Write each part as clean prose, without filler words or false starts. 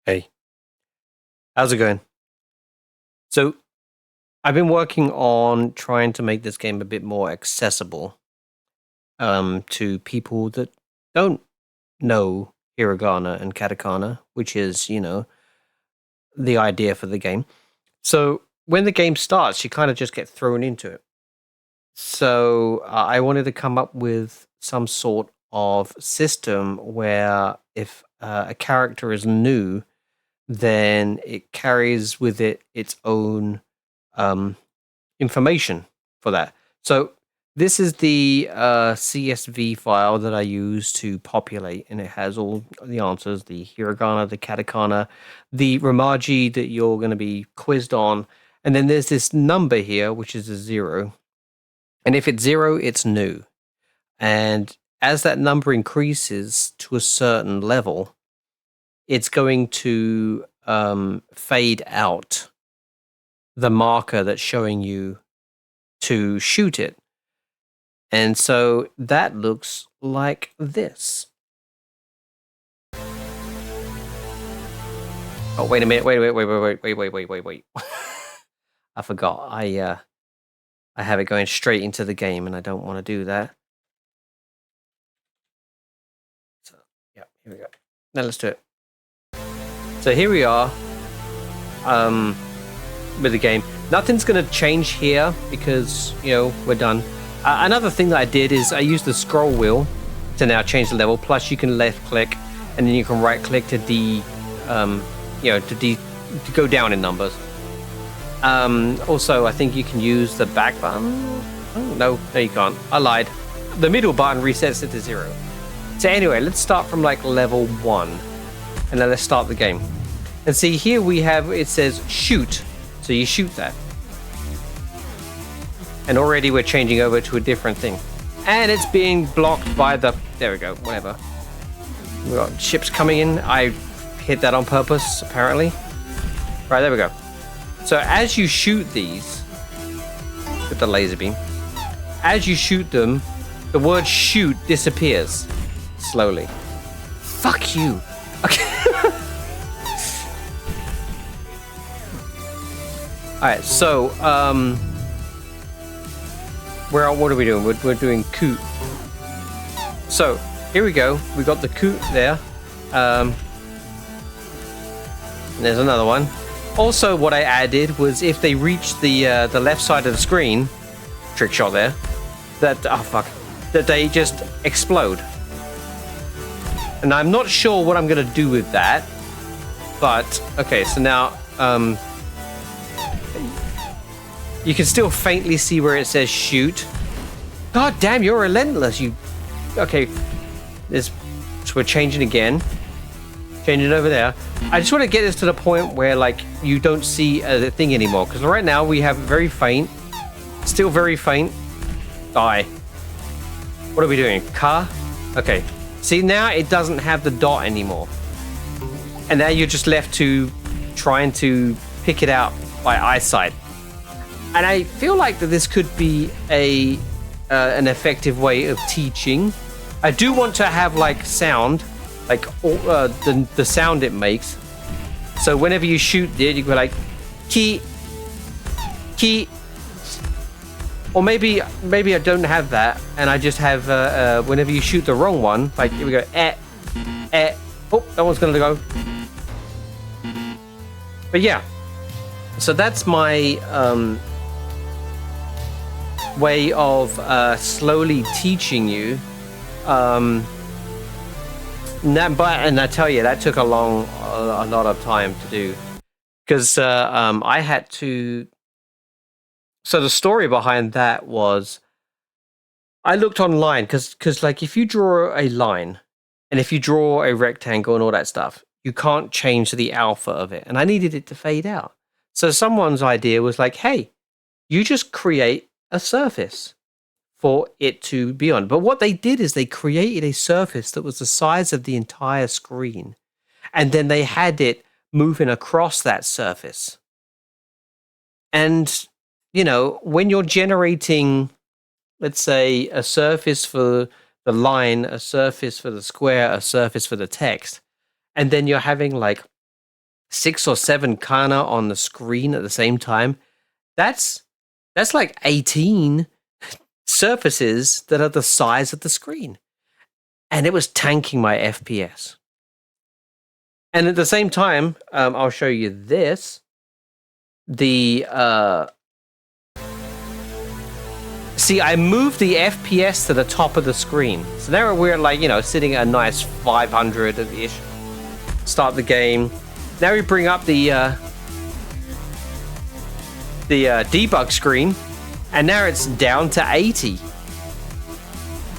Hey, how's it going? So, I've been working on trying to make this game a bit more accessible to people that don't know hiragana and katakana, which is, the idea for the game. So, when the game starts, you kind of just get thrown into it. So, I wanted to come up with some sort of system where if a character is new, then it carries with it its own um, information for that. So this is the CSV file that I use to populate, and it has all the answers: the hiragana, the katakana, the romaji that you're going to be quizzed on, and then there's this number here, which is a 0. And if it's 0, it's new. And as that number increases to a certain level, it's going to fade out the marker that's showing you to shoot it. And so that looks like this. Oh, wait a minute. Wait. I forgot. I have it going straight into the game, and I don't want to do that. So, yeah, here we go. Now let's do it. So here we are with the game. Nothing's going to change here because, we're done. Another thing that I did is I used the scroll wheel to now change the level. Plus, you can left click and then you can right click to to go down in numbers. Also, I think you can use the back button. Oh, no, you can't. I lied. The middle button resets it to 0. So anyway, let's start from like level 1, and then let's start the game. And see, here we have, it says shoot. So you shoot that. And already we're changing over to a different thing. And it's being blocked by the... There we go, whatever. We've got ships coming in. I hit that on purpose, apparently. Right, there we go. So as you shoot these, with the laser beam, as you shoot them, the word shoot disappears slowly. Fuck you. Okay. Alright, so, what are we doing? We're doing coot. So, here we go. We got the coot there. And there's another one. Also, what I added was if they reach the left side of the screen, trick shot there, that they just explode. And I'm not sure what I'm going to do with that. But, okay, so now, you can still faintly see where it says shoot. God damn, you're relentless. Okay. So we're changing again. Changing over there. I just want to get this to the point where, like, you don't see the thing anymore. Because right now we have very faint. Still very faint. Die. What are we doing? Car? Okay. See, now it doesn't have the dot anymore. And now you're just left to trying to pick it out by eyesight. And I feel like that this could be an effective way of teaching. I do want to have like sound, like the sound it makes. So whenever you shoot it, you go like key, or maybe I don't have that, and I just have whenever you shoot the wrong one, like here we go, oh, that one's gonna go. But yeah, so that's my way of slowly teaching you. And I tell you, that took a lot of time to do, because I had to. So the story behind that was, I looked online because like if you draw a line, and if you draw a rectangle and all that stuff, you can't change the alpha of it, and I needed it to fade out. So someone's idea was like, hey, you just create a surface for it to be on. But what they did is they created a surface that was the size of the entire screen. And then they had it moving across that surface. And, when you're generating, let's say, a surface for the line, a surface for the square, a surface for the text, and then you're having like 6 or 7 Kana on the screen at the same time, that's like 18 surfaces that are the size of the screen. And it was tanking my FPS. And at the same time, I'll show you this. See, I moved the FPS to the top of the screen. So now we're like, sitting at a nice 500-ish. Start the game. Now we bring up the debug screen, and now it's down to 80.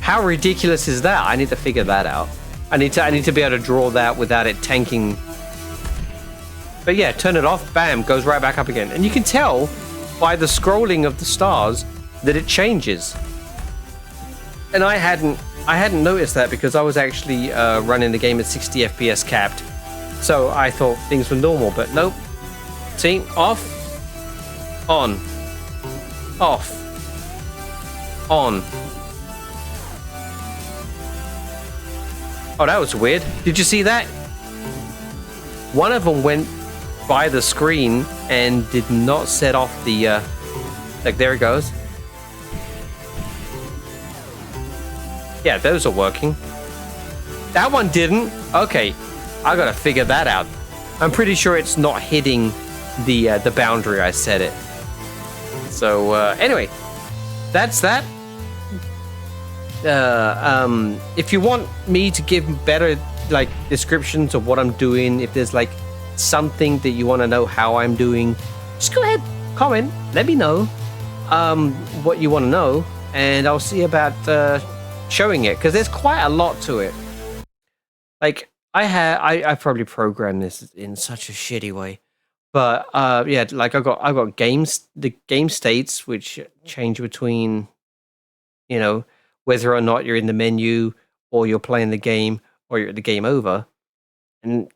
How ridiculous is that? I need to figure that out. I need to be able to draw that without it tanking. But yeah, turn it off, bam, goes right back up again. And you can tell by the scrolling of the stars that it changes. And I hadn't noticed that because I was actually running the game at 60 FPS capped. So I thought things were normal, but nope. See, off, on, off, on. Oh, that was weird. Did you see that? One of them went by the screen and did not set off the, like, there it goes. Yeah, those are working. That one didn't. Okay, I gotta figure that out. I'm pretty sure it's not hitting the boundary I set it. So, anyway, that's that. If you want me to give better like descriptions of what I'm doing, if there's like something that you want to know how I'm doing, just go ahead, comment, let me know what you want to know, and I'll see about showing it, because there's quite a lot to it. Like I probably programmed this in such a shitty way, but yeah, like I got games, the game states which change between, whether or not you're in the menu or you're playing the game or you're at the game over. And,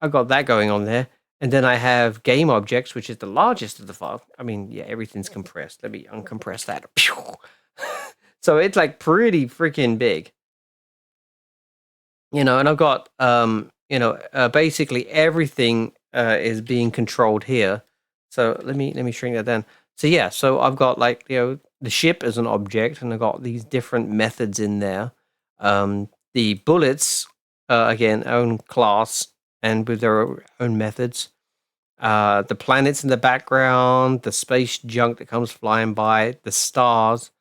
I've got that going on there. And then I have game objects, which is the largest of the file. I mean, yeah, everything's compressed. Let me uncompress that. So it's like pretty freaking big. And I've got, basically everything is being controlled here. So let me shrink that down. So yeah, so I've got like, the ship as an object, and I've got these different methods in there. The bullets, again, own class and with their own methods. The planets in the background, the space junk that comes flying by, the stars.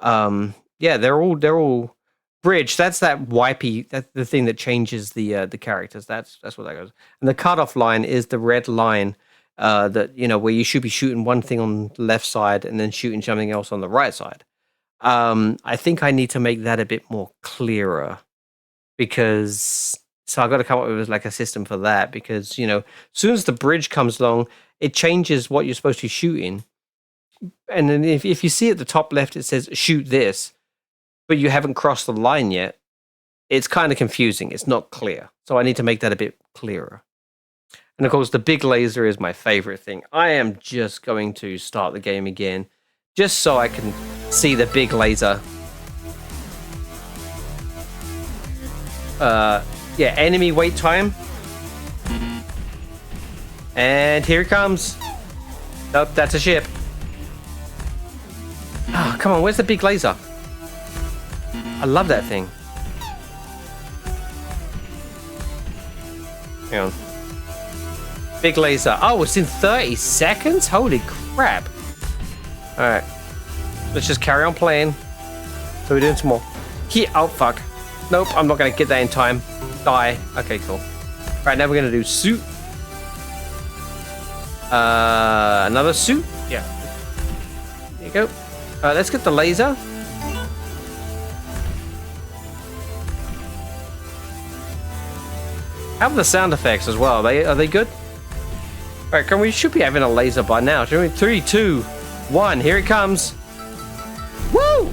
Yeah, they're all bridge. That's that wipey. That's the thing that changes the characters. That's what that goes. And the cutoff line is the red line. That where you should be shooting one thing on the left side and then shooting something else on the right side. I think I need to make that a bit more clearer, because I've got to come up with like a system for that, because as soon as the bridge comes along, it changes what you're supposed to be shooting. And then if you see at the top left it says shoot this, but you haven't crossed the line yet, it's kind of confusing. It's not clear. So I need to make that a bit clearer. And of course, the big laser is my favorite thing. I am just going to start the game again, just so I can see the big laser. Yeah, enemy wait time. And here it comes. Nope, that's a ship. Oh, come on, where's the big laser? I love that thing. Hang on. Big laser. Oh, it's in 30 seconds? Holy crap. Alright. Let's just carry on playing. So we're doing some more. Here. Oh, fuck. Nope, I'm not going to get that in time. Die. Okay, cool. Right, now we're going to do suit. Another suit? Yeah. There you go. Let's get the laser. How are the sound effects as well? Are they good? Alright, we should be having a laser by now. 3, 2, 1, here it comes. Woo!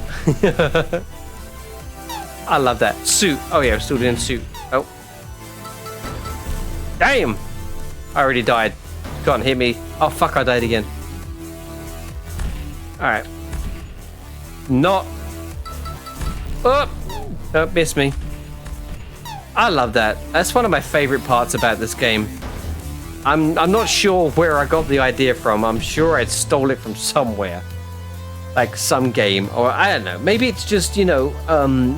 I love that. Suit. Oh yeah, I'm still doing suit. Oh. Damn! I already died. Can't hit me. Oh fuck, I died again. Alright. Not. Oh! Don't miss me. I love that. That's one of my favorite parts about this game. I'm not sure where I got the idea from. I'm sure I stole it from somewhere, like some game, or I don't know. Maybe it's just, you know,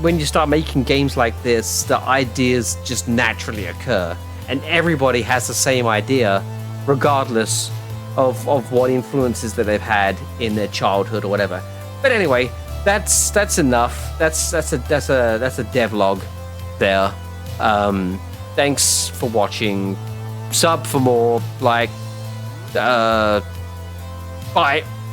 when you start making games like this, the ideas just naturally occur, and everybody has the same idea, regardless of what influences that they've had in their childhood or whatever. But anyway, that's enough. That's a devlog there. Thanks for watching. Sub for more. Like, bye.